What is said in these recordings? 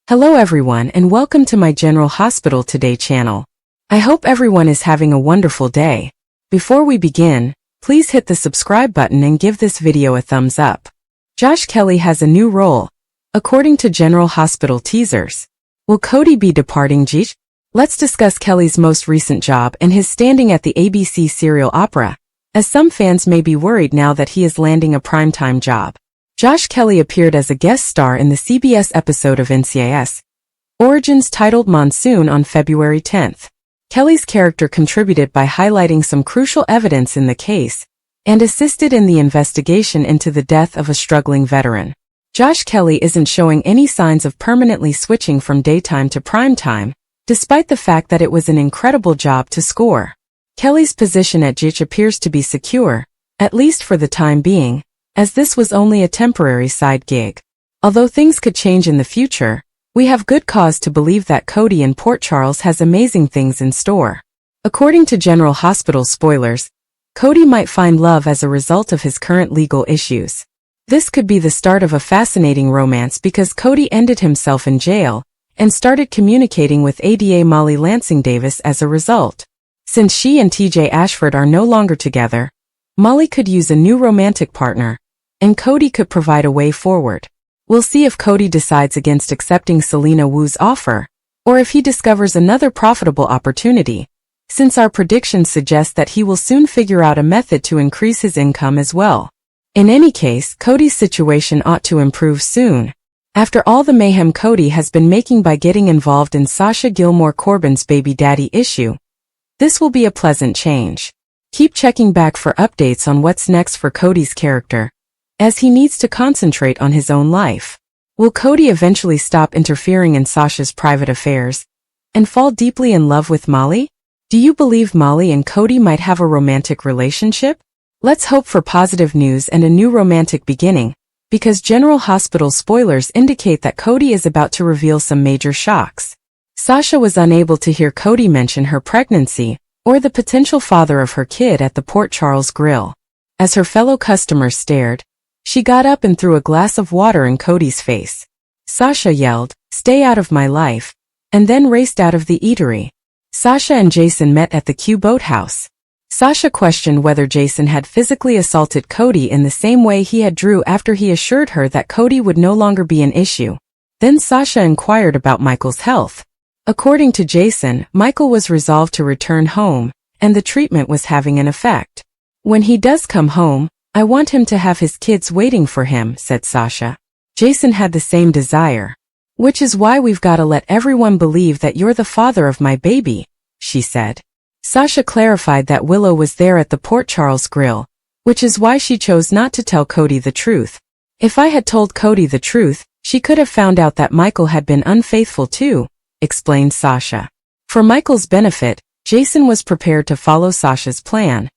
Hello everyone and welcome to my General Hospital Today channel. I hope everyone is having a wonderful day. Before we begin, please hit the subscribe button and give this video a thumbs up. Josh Kelly has a new role, according to General Hospital teasers. Will Cody be departing Gigi? Let's discuss Kelly's most recent job and his standing at the ABC serial opera, as some fans may be worried now that he is landing a primetime job. Josh Kelly appeared as a guest star in the CBS episode of NCIS Origins titled Monsoon on February 10th. Kelly's character contributed by highlighting some crucial evidence in the case and assisted in the investigation into the death of a struggling veteran. Josh Kelly isn't showing any signs of permanently switching from daytime to primetime, despite the fact that it was an incredible job to score. Kelly's position at Gigi appears to be secure, at least for the time being, as this was only a temporary side gig. Although things could change in the future, we have good cause to believe that Cody in Port Charles has amazing things in store. According to General Hospital spoilers, Cody might find love as a result of his current legal issues. This could be the start of a fascinating romance because Cody ended himself in jail and started communicating with ADA Molly Lansing Davis as a result. Since she and TJ Ashford are no longer together, Molly could use a new romantic partner, and Cody could provide a way forward. We'll see if Cody decides against accepting Selena Wu's offer, or if he discovers another profitable opportunity, since our predictions suggest that he will soon figure out a method to increase his income as well. In any case, Cody's situation ought to improve soon, after all the mayhem Cody has been making by getting involved in Sasha Gilmore Corbin's baby daddy issue. This will be a pleasant change. Keep checking back for updates on what's next for Cody's character, as he needs to concentrate on his own life. Will Cody eventually stop interfering in Sasha's private affairs and fall deeply in love with Molly? Do you believe Molly and Cody might have a romantic relationship? Let's hope for positive news and a new romantic beginning, because General Hospital spoilers indicate that Cody is about to reveal some major shocks. Sasha was unable to hear Cody mention her pregnancy or the potential father of her kid at the Port Charles Grill. As her fellow customers stared, she got up and threw a glass of water in Cody's face. Sasha yelled, "Stay out of my life," and then raced out of the eatery. Sasha and Jason met at the Q Boathouse. Sasha questioned whether Jason had physically assaulted Cody in the same way he had Drew after he assured her that Cody would no longer be an issue. Then Sasha inquired about Michael's health. According to Jason, Michael was resolved to return home, and the treatment was having an effect. "When he does come home, I want him to have his kids waiting for him," said Sasha. Jason had the same desire. "Which is why we've got to let everyone believe that you're the father of my baby," she said. Sasha clarified that Willow was there at the Port Charles Grill, which is why she chose not to tell Cody the truth. "If I had told Cody the truth, she could have found out that Michael had been unfaithful too," explained Sasha. For Michael's benefit, Jason was prepared to follow Sasha's plan,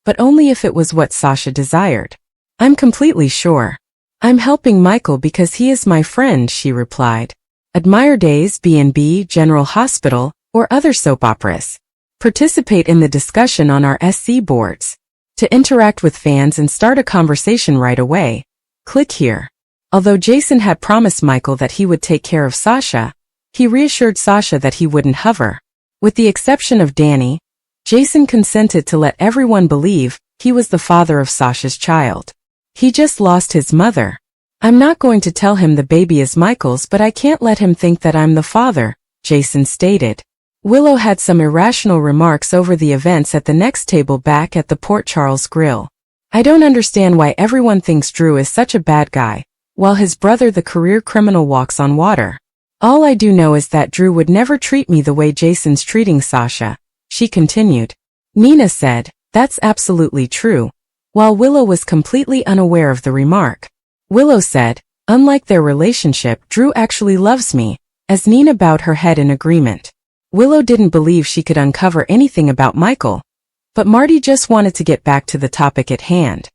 but only if it was what Sasha desired. "I'm completely sure. I'm helping Michael because he is my friend," she replied. Admire Days, B&B, General Hospital, or other soap operas. Participate in the discussion on our SC boards. To interact with fans and start a conversation right away, click here. Although Jason had promised Michael that he would take care of Sasha, he reassured Sasha that he wouldn't hover. With the exception of Danny, Jason consented to let everyone believe he was the father of Sasha's child. "He just lost his mother. I'm not going to tell him the baby is Michael's, but I can't let him think that I'm the father," Jason stated. Willow had some irrational remarks over the events at the next table back at the Port Charles Grill. "I don't understand why everyone thinks Drew is such a bad guy, while his brother the career criminal walks on water. All I do know is that Drew would never treat me the way Jason's treating Sasha," she continued. Nina said, "That's absolutely true," while Willow was completely unaware of the remark. Willow said, "Unlike their relationship, Drew actually loves me," as Nina bowed her head in agreement. Willow didn't believe she could uncover anything about Michael, but Marty just wanted to get back to the topic at hand.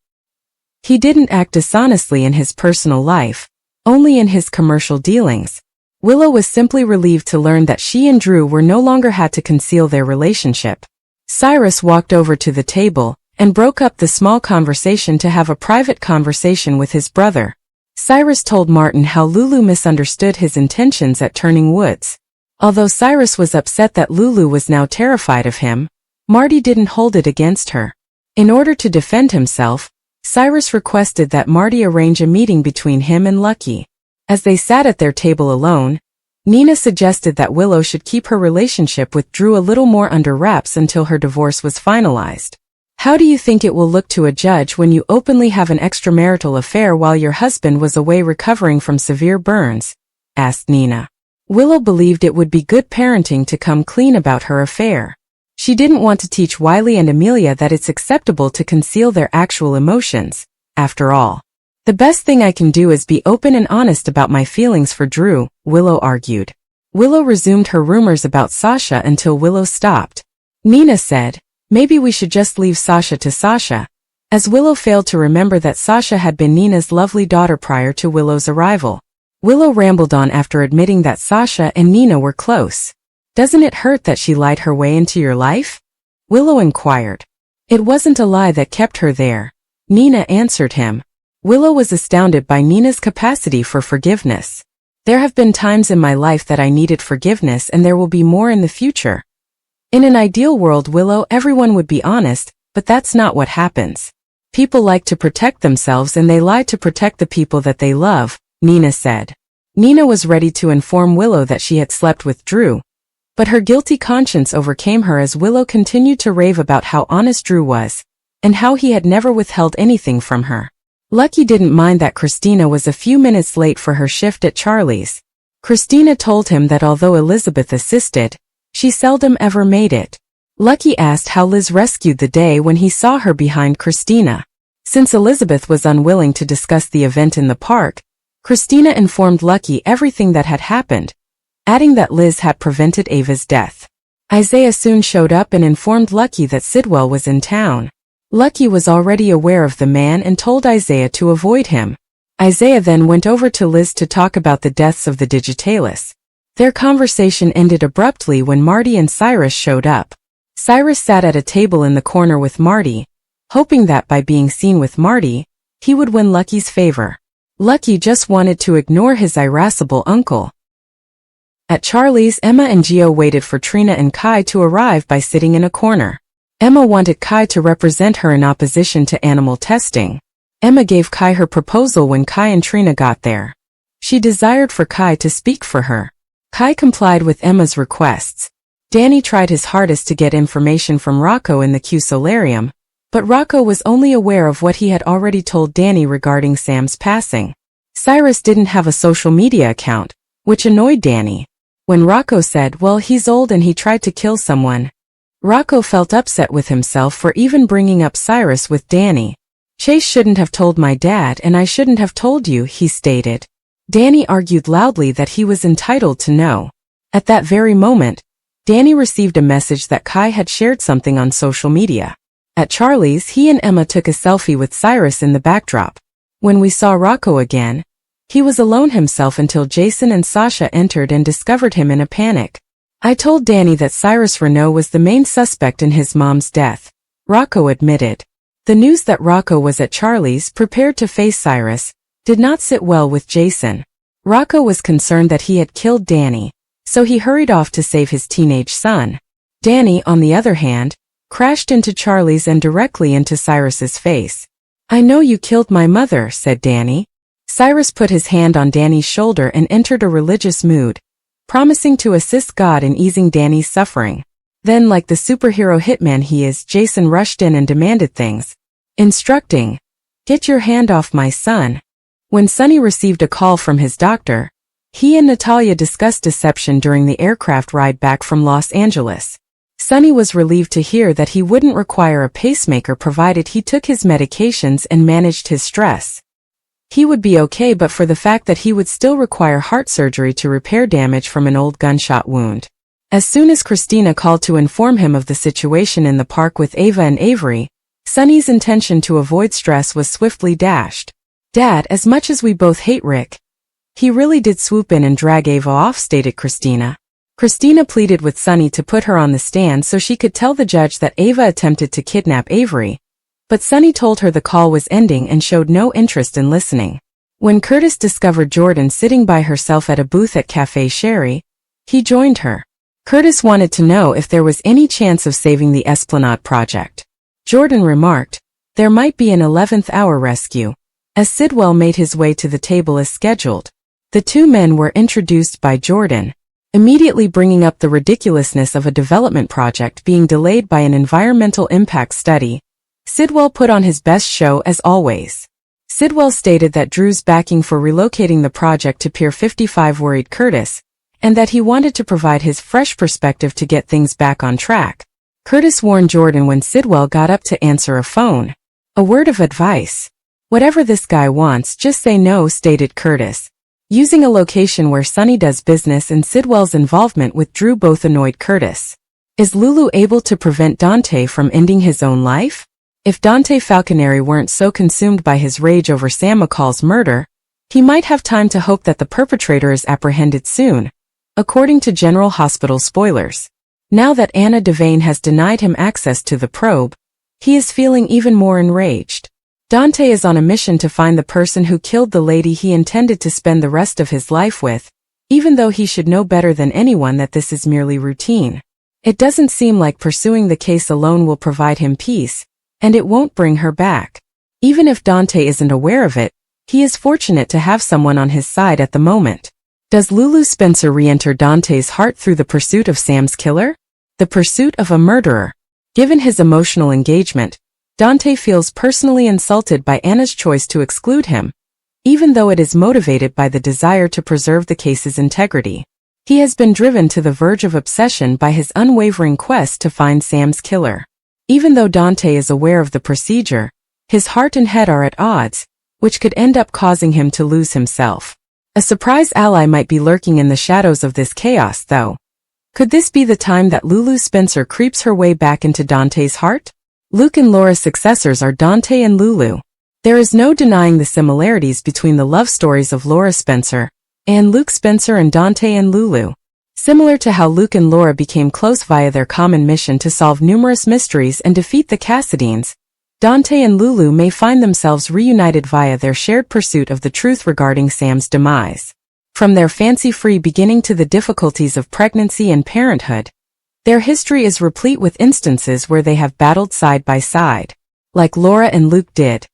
He didn't act dishonestly in his personal life, only in his commercial dealings. Willow was simply relieved to learn that she and Drew were no longer had to conceal their relationship. Cyrus walked over to the table and broke up the small conversation to have a private conversation with his brother. Cyrus told Martin how Lulu misunderstood his intentions at Turning Woods. Although Cyrus was upset that Lulu was now terrified of him, Marty didn't hold it against her. In order to defend himself, Cyrus requested that Marty arrange a meeting between him and Lucky. As they sat at their table alone, Nina suggested that Willow should keep her relationship with Drew a little more under wraps until her divorce was finalized. How do you think it will look to a judge when you openly have an extramarital affair while your husband was away recovering from severe burns? Asked Nina. Willow believed it would be good parenting to come clean about her affair. She didn't want to teach Wiley and Amelia that it's acceptable to conceal their actual emotions. After all, the best thing I can do is be open and honest about my feelings for Drew, Willow argued. Willow resumed her rumors about Sasha until Willow stopped. Nina said, maybe we should just leave Sasha to Sasha, as Willow failed to remember that Sasha had been Nina's lovely daughter prior to Willow's arrival. Willow rambled on after admitting that Sasha and Nina were close. Doesn't it hurt that she lied her way into your life? Willow inquired. It wasn't a lie that kept her there, Nina answered him. Willow was astounded by Nina's capacity for forgiveness. There have been times in my life that I needed forgiveness, and there will be more in the future. In an ideal world, Willow, everyone would be honest, but that's not what happens. People like to protect themselves and they lie to protect the people that they love, Nina said. Nina was ready to inform Willow that she had slept with Drew, but her guilty conscience overcame her as Willow continued to rave about how honest Drew was, and how he had never withheld anything from her. Lucky didn't mind that Christina was a few minutes late for her shift at Charlie's. Christina told him that although Elizabeth assisted, she seldom ever made it. Lucky asked how Liz rescued the day when he saw her behind Christina. Since Elizabeth was unwilling to discuss the event in the park, Christina informed Lucky everything that had happened, adding that Liz had prevented Ava's death. Isaiah soon showed up and informed Lucky that Sidwell was in town. Lucky was already aware of the man and told Isaiah to avoid him. Isaiah then went over to Liz to talk about the deaths of the Digitalis. Their conversation ended abruptly when Marty and Cyrus showed up. Cyrus sat at a table in the corner with Marty, hoping that by being seen with Marty, he would win Lucky's favor. Lucky just wanted to ignore his irascible uncle. At Charlie's, Emma and Gio waited for Trina and Kai to arrive by sitting in a corner. Emma wanted Kai to represent her in opposition to animal testing. Emma gave Kai her proposal when Kai and Trina got there. She desired for Kai to speak for her. Kai complied with Emma's requests. Danny tried his hardest to get information from Rocco in the Q Solarium, but Rocco was only aware of what he had already told Danny regarding Sam's passing. Cyrus didn't have a social media account, which annoyed Danny. When Rocco said, well, he's old and he tried to kill someone, Rocco felt upset with himself for even bringing up Cyrus with Danny. Chase shouldn't have told my dad and I shouldn't have told you, he stated. Danny argued loudly that he was entitled to know. At that very moment, Danny received a message that Kai had shared something on social media. At Charlie's, he and Emma took a selfie with Cyrus in the backdrop. When we saw Rocco again, he was alone himself until Jason and Sasha entered and discovered him in a panic. I told Danny that Cyrus Renault was the main suspect in his mom's death, Rocco admitted. The news that Rocco was at Charlie's prepared to face Cyrus did not sit well with Jason. Rocco was concerned that he had killed Danny, so he hurried off to save his teenage son. Danny, on the other hand, crashed into Charlie's and directly into Cyrus's face. I know you killed my mother, said Danny. Cyrus put his hand on Danny's shoulder and entered a religious mood, promising to assist God in easing Danny's suffering. Then, like the superhero hitman he is, Jason rushed in and demanded things, instructing, "Get your hand off my son." When Sonny received a call from his doctor, he and Natalia discussed deception during the aircraft ride back from Los Angeles. Sonny was relieved to hear that he wouldn't require a pacemaker provided he took his medications and managed his stress. He would be okay but for the fact that he would still require heart surgery to repair damage from an old gunshot wound. As soon as Christina called to inform him of the situation in the park with Ava and Avery, Sonny's intention to avoid stress was swiftly dashed. Dad, as much as we both hate Rick, he really did swoop in and drag Ava off, stated Christina. Christina pleaded with Sonny to put her on the stand so she could tell the judge that Ava attempted to kidnap Avery, but Sonny told her the call was ending and showed no interest in listening. When Curtis discovered Jordan sitting by herself at a booth at Café Sherry, he joined her. Curtis wanted to know if there was any chance of saving the Esplanade project. Jordan remarked, "There might be an 11th hour rescue," as Sidwell made his way to the table as scheduled. The two men were introduced by Jordan, immediately bringing up the ridiculousness of a development project being delayed by an environmental impact study. Sidwell put on his best show as always. Sidwell stated that Drew's backing for relocating the project to Pier 55 worried Curtis, and that he wanted to provide his fresh perspective to get things back on track. Curtis warned Jordan when Sidwell got up to answer a phone. "A word of advice. Whatever this guy wants, just say no," stated Curtis. Using a location where Sonny does business and Sidwell's involvement with Drew both annoyed Curtis. Is Lulu able to prevent Dante from ending his own life? If Dante Falconeri weren't so consumed by his rage over Sam McCall's murder, he might have time to hope that the perpetrator is apprehended soon, according to General Hospital spoilers. Now that Anna Devane has denied him access to the probe, he is feeling even more enraged. Dante is on a mission to find the person who killed the lady he intended to spend the rest of his life with, even though he should know better than anyone that this is merely routine. It doesn't seem like pursuing the case alone will provide him peace, and it won't bring her back. Even if Dante isn't aware of it, he is fortunate to have someone on his side at the moment. Does Lulu Spencer re-enter Dante's heart through the pursuit of Sam's killer? The pursuit of a murderer. Given his emotional engagement, Dante feels personally insulted by Anna's choice to exclude him, even though it is motivated by the desire to preserve the case's integrity. He has been driven to the verge of obsession by his unwavering quest to find Sam's killer. Even though Dante is aware of the procedure, his heart and head are at odds, which could end up causing him to lose himself. A surprise ally might be lurking in the shadows of this chaos, though. Could this be the time that Lulu Spencer creeps her way back into Dante's heart? Luke and Laura's successors are Dante and Lulu. There is no denying the similarities between the love stories of Laura Spencer and Luke Spencer and Dante and Lulu. Similar to how Luke and Laura became close via their common mission to solve numerous mysteries and defeat the Cassidines, Dante and Lulu may find themselves reunited via their shared pursuit of the truth regarding Sam's demise. From their fancy-free beginning to the difficulties of pregnancy and parenthood, their history is replete with instances where they have battled side by side. Like Laura and Luke did,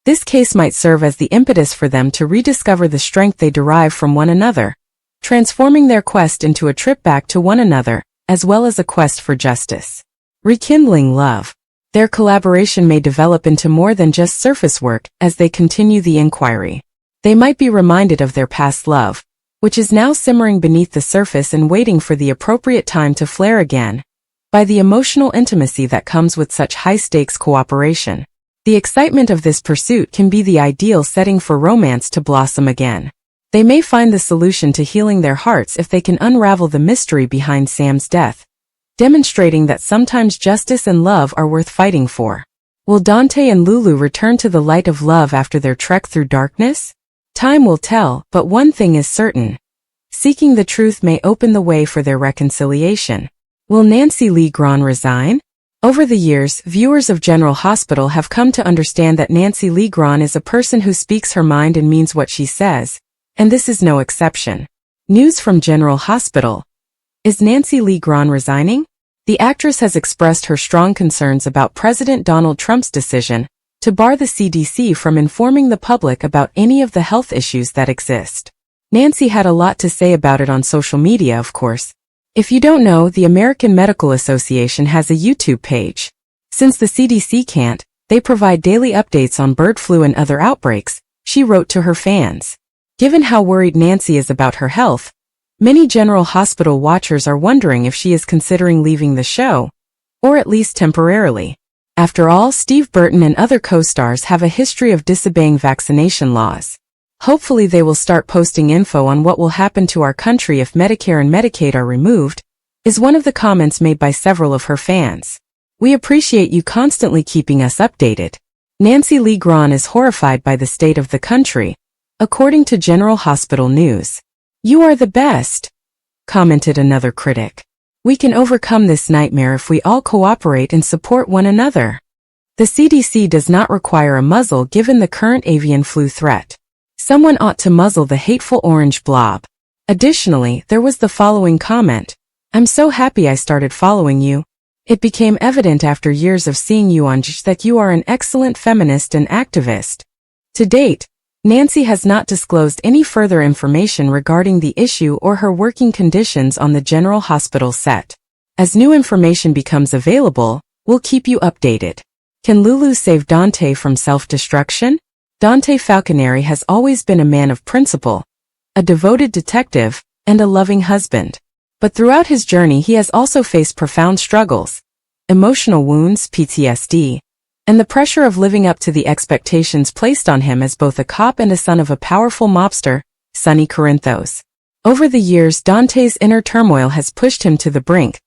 this case might serve as the impetus for them to rediscover the strength they derive from one another, transforming their quest into a trip back to one another, as well as a quest for justice. Rekindling love. Their collaboration may develop into more than just surface work as they continue the inquiry. They might be reminded of their past love, which is now simmering beneath the surface and waiting for the appropriate time to flare again, by the emotional intimacy that comes with such high-stakes cooperation. The excitement of this pursuit can be the ideal setting for romance to blossom again. They may find the solution to healing their hearts if they can unravel the mystery behind Sam's death, demonstrating that sometimes justice and love are worth fighting for. Will Dante and Lulu return to the light of love after their trek through darkness? Time will tell, but one thing is certain. Seeking the truth may open the way for their reconciliation. Will Nancy Lee Grahn resign? Over the years, viewers of General Hospital have come to understand that Nancy Lee Grahn is a person who speaks her mind and means what she says, and this is no exception. News from General Hospital. Is Nancy Lee Grahn resigning? The actress has expressed her strong concerns about President Donald Trump's decision to bar the CDC from informing the public about any of the health issues that exist. Nancy had a lot to say about it on social media, of course. If you don't know, the American Medical Association has a YouTube page. Since the CDC can't, they provide daily updates on bird flu and other outbreaks, she wrote to her fans. Given how worried Nancy is about her health, many General Hospital watchers are wondering if she is considering leaving the show, or at least temporarily. After all, Steve Burton and other co-stars have a history of disobeying vaccination laws. Hopefully they will start posting info on what will happen to our country if Medicare and Medicaid are removed, is one of the comments made by several of her fans. We appreciate you constantly keeping us updated. Nancy Lee Grahn is horrified by the state of the country, according to General Hospital News. You are the best, commented another critic. We can overcome this nightmare if we all cooperate and support one another. The CDC does not require a muzzle given the current avian flu threat. Someone ought to muzzle the hateful orange blob. Additionally, there was the following comment. I'm so happy I started following you. It became evident after years of seeing you on JH that you are an excellent feminist and activist. To date, Nancy has not disclosed any further information regarding the issue or her working conditions on the General Hospital set. As new information becomes available, we'll keep you updated. Can Lulu save Dante from self-destruction? Dante Falconeri has always been a man of principle, a devoted detective, and a loving husband. But throughout his journey he has also faced profound struggles, emotional wounds, PTSD, and the pressure of living up to the expectations placed on him as both a cop and a son of a powerful mobster, Sonny Corinthos. Over the years, Dante's inner turmoil has pushed him to the brink,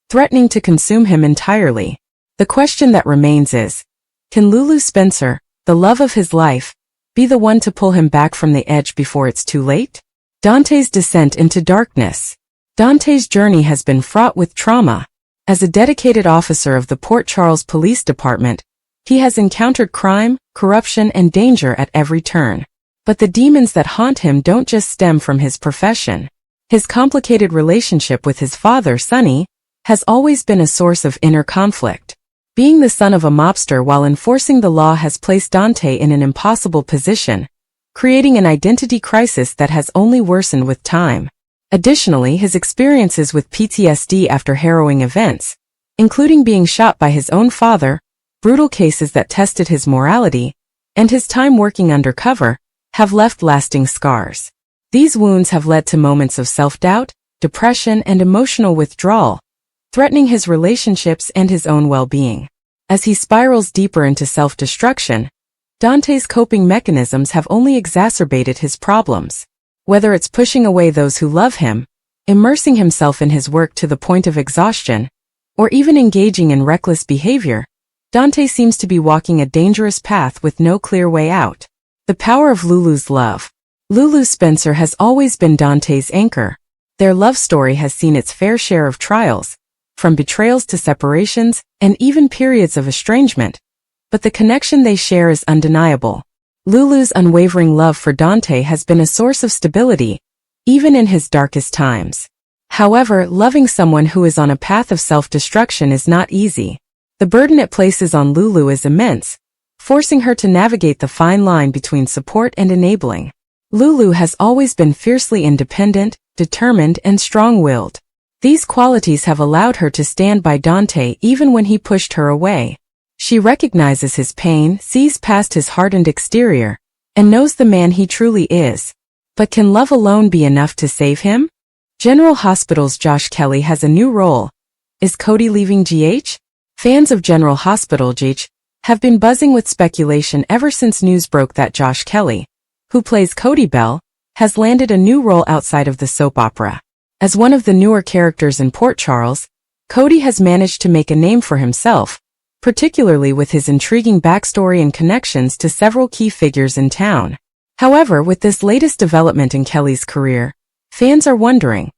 threatening to consume him entirely. The question that remains is, can Lulu Spencer, the love of his life, be the one to pull him back from the edge before it's too late? Dante's descent into darkness. Dante's journey has been fraught with trauma. As a dedicated officer of the Port Charles Police Department, he has encountered crime, corruption, and danger at every turn. But the demons that haunt him don't just stem from his profession. His complicated relationship with his father, Sonny, has always been a source of inner conflict. Being the son of a mobster while enforcing the law has placed Dante in an impossible position, creating an identity crisis that has only worsened with time. Additionally, his experiences with PTSD after harrowing events, including being shot by his own father, brutal cases that tested his morality, and his time working undercover, have left lasting scars. These wounds have led to moments of self-doubt, depression, and emotional withdrawal, threatening his relationships and his own well-being. As he spirals deeper into self-destruction, Dante's coping mechanisms have only exacerbated his problems. Whether it's pushing away those who love him, immersing himself in his work to the point of exhaustion, or even engaging in reckless behavior, Dante seems to be walking a dangerous path with no clear way out. The power of Lulu's love. Lulu Spencer has always been Dante's anchor. Their love story has seen its fair share of trials, from betrayals to separations, and even periods of estrangement. But the connection they share is undeniable. Lulu's unwavering love for Dante has been a source of stability, even in his darkest times. However, loving someone who is on a path of self-destruction is not easy. The burden it places on Lulu is immense, forcing her to navigate the fine line between support and enabling. Lulu has always been fiercely independent, determined, and strong-willed. These qualities have allowed her to stand by Dante even when he pushed her away. She recognizes his pain, sees past his hardened exterior, and knows the man he truly is. But can love alone be enough to save him? General Hospital's Josh Kelly has a new role. Is Cody leaving GH? Fans of General Hospital GH have been buzzing with speculation ever since news broke that Josh Kelly, who plays Cody Bell, has landed a new role outside of the soap opera. As one of the newer characters in Port Charles, Cody has managed to make a name for himself, particularly with his intriguing backstory and connections to several key figures in town. However, with this latest development in Kelly's career, fans are wondering,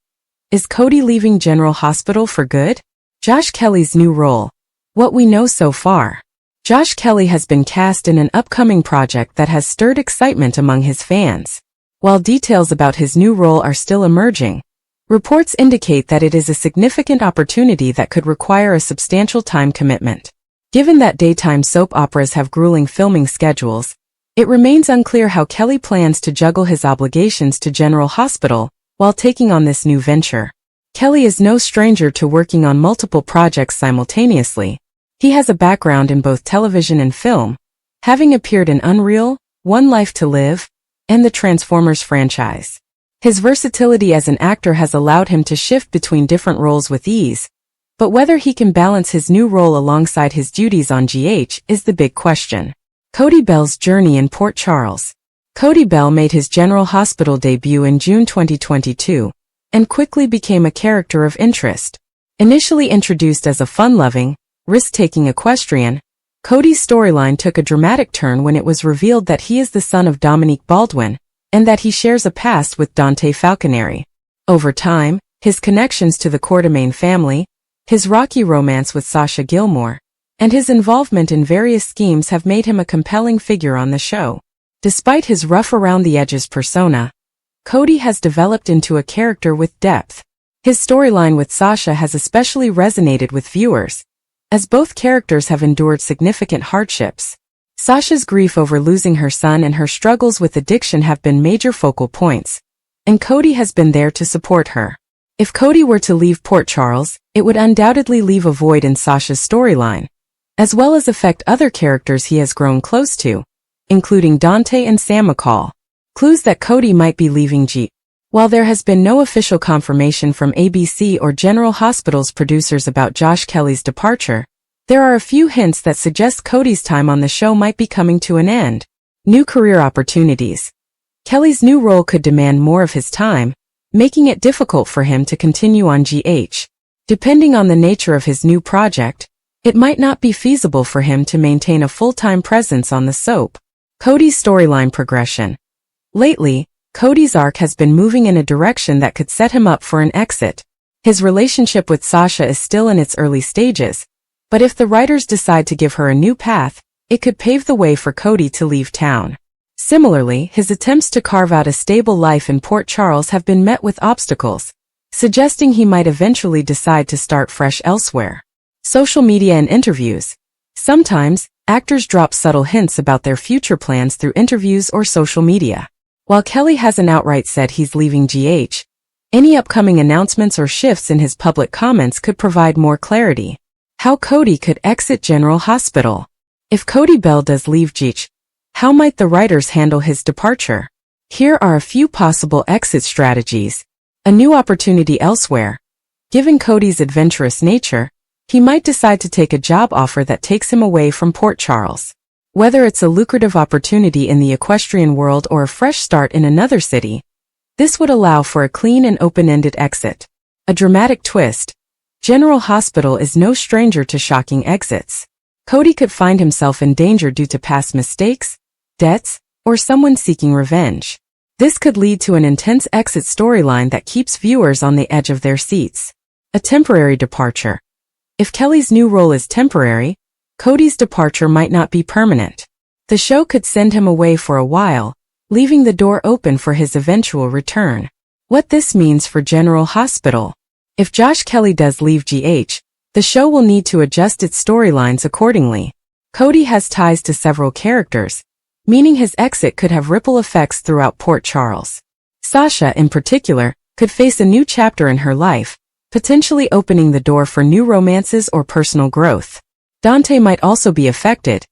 is Cody leaving General Hospital for good? Josh Kelly's new role. What we know so far. Josh Kelly has been cast in an upcoming project that has stirred excitement among his fans. While details about his new role are still emerging, reports indicate that it is a significant opportunity that could require a substantial time commitment. Given that daytime soap operas have grueling filming schedules, it remains unclear how Kelly plans to juggle his obligations to General Hospital while taking on this new venture. Kelly is no stranger to working on multiple projects simultaneously. He has a background in both television and film, having appeared in Unreal, One Life to Live, and the Transformers franchise. His versatility as an actor has allowed him to shift between different roles with ease, but whether he can balance his new role alongside his duties on GH is the big question. Cody Bell's journey in Port Charles. Cody Bell made his General Hospital debut in June 2022, and quickly became a character of interest. Initially introduced as a fun-loving, risk-taking equestrian, Cody's storyline took a dramatic turn when it was revealed that he is the son of Dominique Baldwin, and that he shares a past with Dante Falconeri. Over time, his connections to the Quartermain family, his rocky romance with Sasha Gilmore, and his involvement in various schemes have made him a compelling figure on the show. Despite his rough-around-the-edges persona, Cody has developed into a character with depth. His storyline with Sasha has especially resonated with viewers, as both characters have endured significant hardships. Sasha's grief over losing her son and her struggles with addiction have been major focal points, and Cody has been there to support her. If Cody were to leave Port Charles, it would undoubtedly leave a void in Sasha's storyline, as well as affect other characters he has grown close to, including Dante and Sam McCall. Clues that Cody might be leaving G. While there has been no official confirmation from ABC or General Hospital's producers about Josh Kelly's departure, there are a few hints that suggest Cody's time on the show might be coming to an end. New career opportunities. Kelly's new role could demand more of his time, making it difficult for him to continue on GH. Depending on the nature of his new project, it might not be feasible for him to maintain a full-time presence on the soap. Cody's storyline progression. Lately, Cody's arc has been moving in a direction that could set him up for an exit. His relationship with Sasha is still in its early stages, but if the writers decide to give her a new path, it could pave the way for Cody to leave town. Similarly, his attempts to carve out a stable life in Port Charles have been met with obstacles, suggesting he might eventually decide to start fresh elsewhere. Social media and interviews. Sometimes, actors drop subtle hints about their future plans through interviews or social media. While Kelly hasn't outright said he's leaving GH, any upcoming announcements or shifts in his public comments could provide more clarity. How Cody could exit General Hospital. If Cody Bell does leave GH, how might the writers handle his departure? Here are a few possible exit strategies. A new opportunity elsewhere. Given Cody's adventurous nature, he might decide to take a job offer that takes him away from Port Charles. Whether it's a lucrative opportunity in the equestrian world or a fresh start in another city, this would allow for a clean and open-ended exit. A dramatic twist. General Hospital is no stranger to shocking exits. Cody could find himself in danger due to past mistakes, debts, or someone seeking revenge. This could lead to an intense exit storyline that keeps viewers on the edge of their seats. A temporary departure. If Kelly's new role is temporary, Cody's departure might not be permanent. The show could send him away for a while, leaving the door open for his eventual return. What this means for General Hospital. If Josh Kelly does leave GH, the show will need to adjust its storylines accordingly. Cody has ties to several characters, meaning his exit could have ripple effects throughout Port Charles. Sasha, in particular, could face a new chapter in her life, potentially opening the door for new romances or personal growth. Dante might also be affected,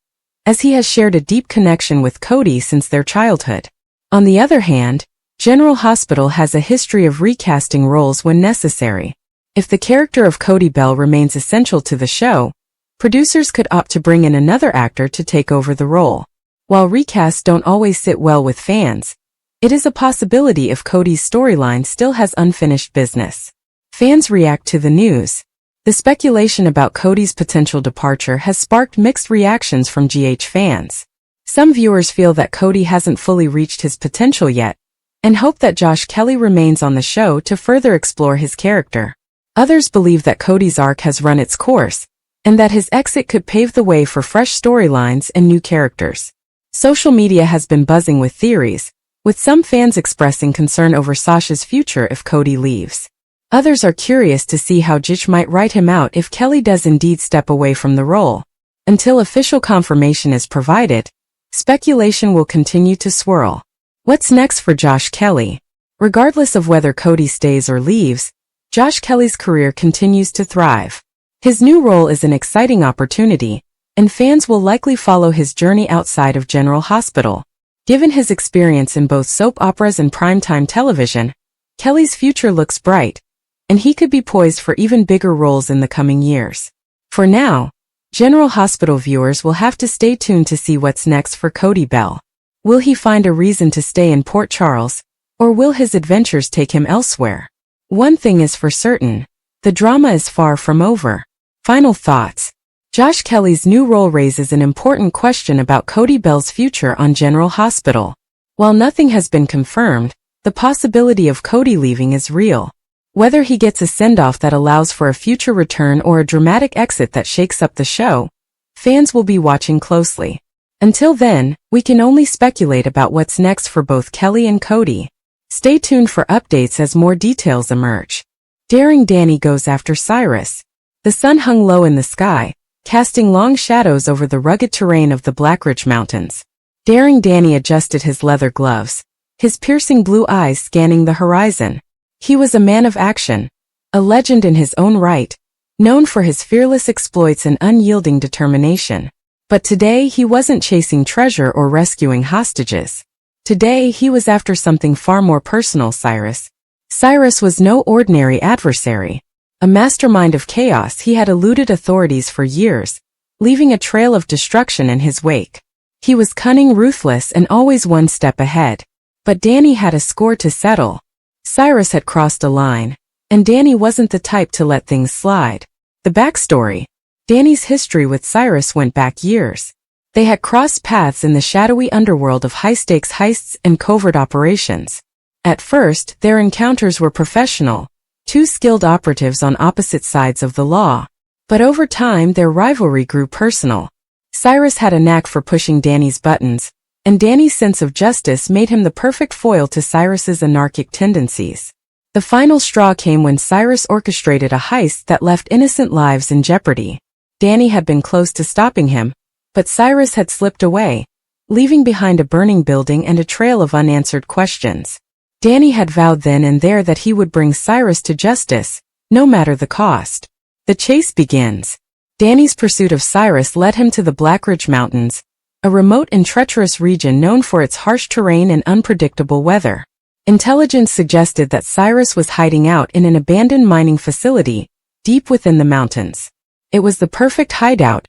as he has shared a deep connection with Cody since their childhood. On the other hand, General Hospital has a history of recasting roles when necessary. If the character of Cody Bell remains essential to the show, producers could opt to bring in another actor to take over the role. While recasts don't always sit well with fans, it is a possibility if Cody's storyline still has unfinished business. Fans react to the news. The speculation about Cody's potential departure has sparked mixed reactions from GH fans. Some viewers feel that Cody hasn't fully reached his potential yet, and hope that Josh Kelly remains on the show to further explore his character. Others believe that Cody's arc has run its course, and that his exit could pave the way for fresh storylines and new characters. Social media has been buzzing with theories, with some fans expressing concern over Sasha's future if Cody leaves. Others are curious to see how GH might write him out if Kelly does indeed step away from the role. Until official confirmation is provided, speculation will continue to swirl. What's next for Josh Kelly? Regardless of whether Cody stays or leaves, Josh Kelly's career continues to thrive. His new role is an exciting opportunity, and fans will likely follow his journey outside of General Hospital. Given his experience in both soap operas and primetime television, Kelly's future looks bright, and he could be poised for even bigger roles in the coming years. For now, General Hospital viewers will have to stay tuned to see what's next for Cody Bell. Will he find a reason to stay in Port Charles, or will his adventures take him elsewhere? One thing is for certain, the drama is far from over. Final thoughts. Josh Kelly's new role raises an important question about Cody Bell's future on General Hospital. While nothing has been confirmed, the possibility of Cody leaving is real. Whether he gets a send-off that allows for a future return or a dramatic exit that shakes up the show, fans will be watching closely. Until then, we can only speculate about what's next for both Kelly and Cody. Stay tuned for updates as more details emerge. Daring Danny goes after Cyrus. The sun hung low in the sky, casting long shadows over the rugged terrain of the Blackridge Mountains. Daring Danny adjusted his leather gloves, his piercing blue eyes scanning the horizon. He was a man of action, a legend in his own right, known for his fearless exploits and unyielding determination. But today he wasn't chasing treasure or rescuing hostages. Today he was after something far more personal. Cyrus. Cyrus was no ordinary adversary. A mastermind of chaos, he had eluded authorities for years, leaving a trail of destruction in his wake. He was cunning, ruthless, and always one step ahead. But Danny had a score to settle. Cyrus had crossed a line, and Danny wasn't the type to let things slide. The backstory. Danny's history with Cyrus went back years. They had crossed paths in the shadowy underworld of high-stakes heists and covert operations. At first, their encounters were professional, two skilled operatives on opposite sides of the law. But over time, their rivalry grew personal. Cyrus had a knack for pushing Danny's buttons, and Danny's sense of justice made him the perfect foil to Cyrus's anarchic tendencies. The final straw came when Cyrus orchestrated a heist that left innocent lives in jeopardy. Danny had been close to stopping him, but Cyrus had slipped away, leaving behind a burning building and a trail of unanswered questions. Danny had vowed then and there that he would bring Cyrus to justice, no matter the cost. The chase begins. Danny's pursuit of Cyrus led him to the Blackridge Mountains, a remote and treacherous region known for its harsh terrain and unpredictable weather. Intelligence suggested that Cyrus was hiding out in an abandoned mining facility, deep within the mountains. It was the perfect hideout,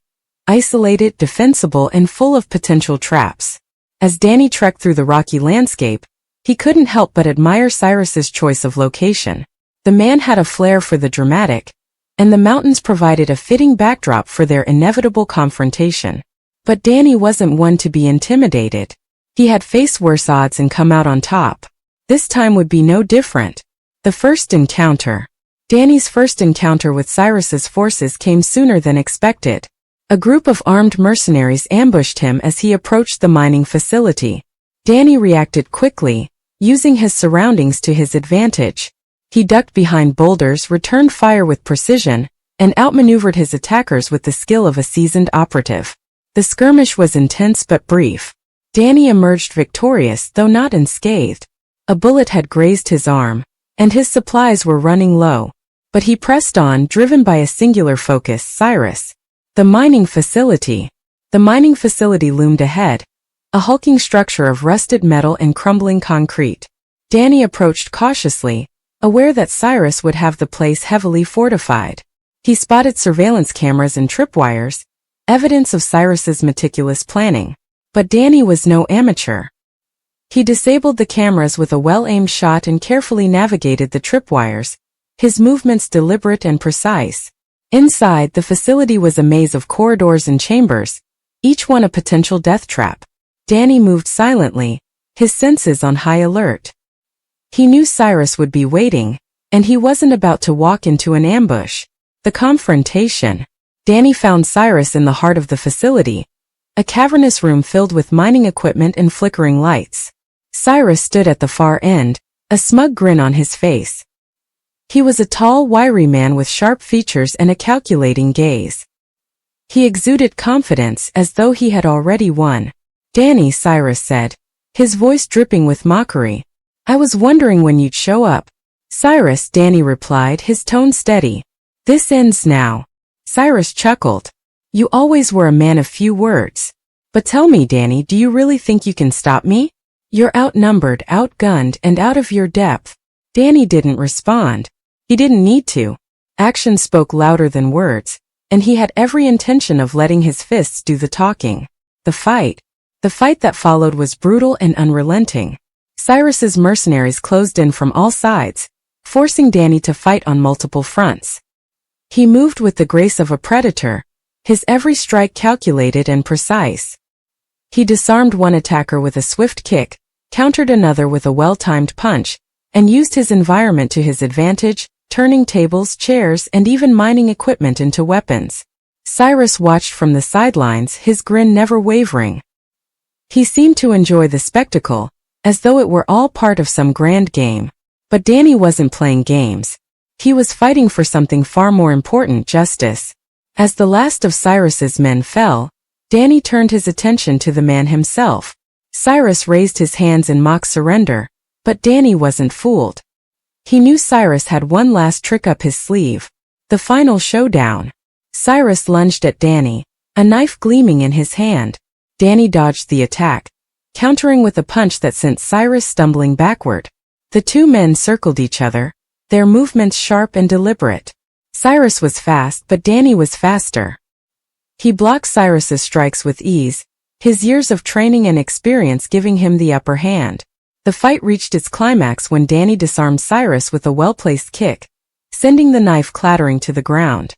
isolated, defensible, and full of potential traps. As Danny trekked through the rocky landscape, he couldn't help but admire Cyrus's choice of location. The man had a flair for the dramatic, and the mountains provided a fitting backdrop for their inevitable confrontation. But Danny wasn't one to be intimidated. He had faced worse odds and come out on top. This time would be no different. The first encounter. Danny's first encounter with Cyrus's forces came sooner than expected. A group of armed mercenaries ambushed him as he approached the mining facility. Danny reacted quickly, using his surroundings to his advantage. He ducked behind boulders, returned fire with precision, and outmaneuvered his attackers with the skill of a seasoned operative. The skirmish was intense but brief. Danny emerged victorious, though not unscathed. A bullet had grazed his arm, and his supplies were running low. But he pressed on, driven by a singular focus: Cyrus. The mining facility. The mining facility loomed ahead, a hulking structure of rusted metal and crumbling concrete. Danny approached cautiously, aware that Cyrus would have the place heavily fortified. He spotted surveillance cameras and tripwires, evidence of Cyrus's meticulous planning. But Danny was no amateur. He disabled the cameras with a well-aimed shot and carefully navigated the tripwires, his movements deliberate and precise. Inside, the facility was a maze of corridors and chambers, each one a potential death trap. Danny moved silently, his senses on high alert. He knew Cyrus would be waiting, and he wasn't about to walk into an ambush. The confrontation. Danny found Cyrus in the heart of the facility, a cavernous room filled with mining equipment and flickering lights. Cyrus stood at the far end, a smug grin on his face. He was a tall, wiry man with sharp features and a calculating gaze. He exuded confidence, as though he had already won. "Danny," Cyrus said, his voice dripping with mockery, "I was wondering when you'd show up." "Cyrus," Danny replied, his tone steady. "This ends now." Cyrus chuckled. "You always were a man of few words. But tell me, Danny, do you really think you can stop me? You're outnumbered, outgunned, and out of your depth." Danny didn't respond. He didn't need to. Action spoke louder than words, and he had every intention of letting his fists do the talking. The fight that followed was brutal and unrelenting. Cyrus's mercenaries closed in from all sides, forcing Danny to fight on multiple fronts. He moved with the grace of a predator, his every strike calculated and precise. He disarmed one attacker with a swift kick, countered another with a well-timed punch, and used his environment to his advantage, turning tables, chairs, and even mining equipment into weapons. Cyrus watched from the sidelines, his grin never wavering. He seemed to enjoy the spectacle, as though it were all part of some grand game. But Danny wasn't playing games. He was fighting for something far more important: justice. As the last of Cyrus's men fell, Danny turned his attention to the man himself. Cyrus raised his hands in mock surrender, but Danny wasn't fooled. He knew Cyrus had one last trick up his sleeve. The final showdown. Cyrus lunged at Danny, a knife gleaming in his hand. Danny dodged the attack, countering with a punch that sent Cyrus stumbling backward. The two men circled each other, their movements sharp and deliberate. Cyrus was fast, but Danny was faster. He blocked Cyrus's strikes with ease, his years of training and experience giving him the upper hand. The fight reached its climax when Danny disarmed Cyrus with a well-placed kick, sending the knife clattering to the ground.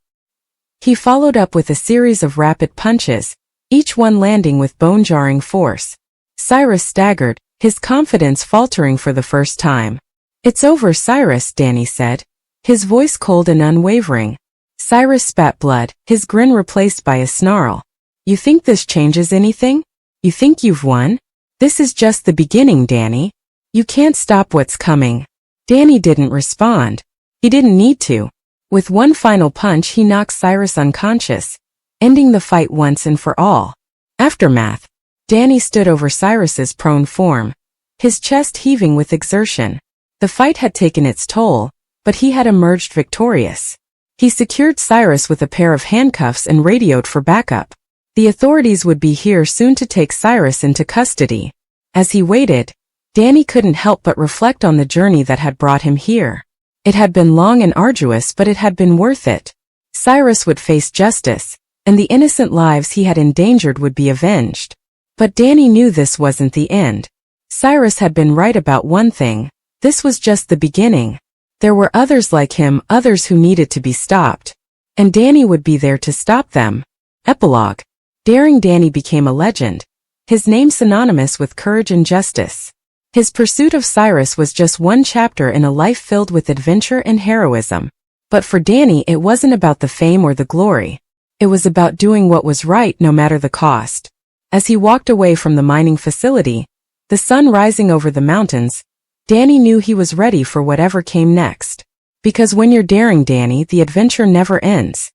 He followed up with a series of rapid punches, each one landing with bone-jarring force. Cyrus staggered, his confidence faltering for the first time. "It's over, Cyrus," Danny said, his voice cold and unwavering. Cyrus spat blood, his grin replaced by a snarl. "You think this changes anything? You think you've won? This is just the beginning, Danny. You can't stop what's coming." Danny didn't respond. He didn't need to. With one final punch he knocked Cyrus unconscious, ending the fight once and for all. Aftermath. Danny stood over Cyrus's prone form, his chest heaving with exertion. The fight had taken its toll, but he had emerged victorious. He secured Cyrus with a pair of handcuffs and radioed for backup. The authorities would be here soon to take Cyrus into custody. As he waited, Danny couldn't help but reflect on the journey that had brought him here. It had been long and arduous, but it had been worth it. Cyrus would face justice, and the innocent lives he had endangered would be avenged. But Danny knew this wasn't the end. Cyrus had been right about one thing: this was just the beginning. There were others like him, others who needed to be stopped. And Danny would be there to stop them. Epilogue. Daring Danny became a legend, his name synonymous with courage and justice. His pursuit of Cyrus was just one chapter in a life filled with adventure and heroism. But for Danny, it wasn't about the fame or the glory. It was about doing what was right no matter the cost. As he walked away from the mining facility, the sun rising over the mountains, Danny knew he was ready for whatever came next. Because when you're daring, Danny, the adventure never ends.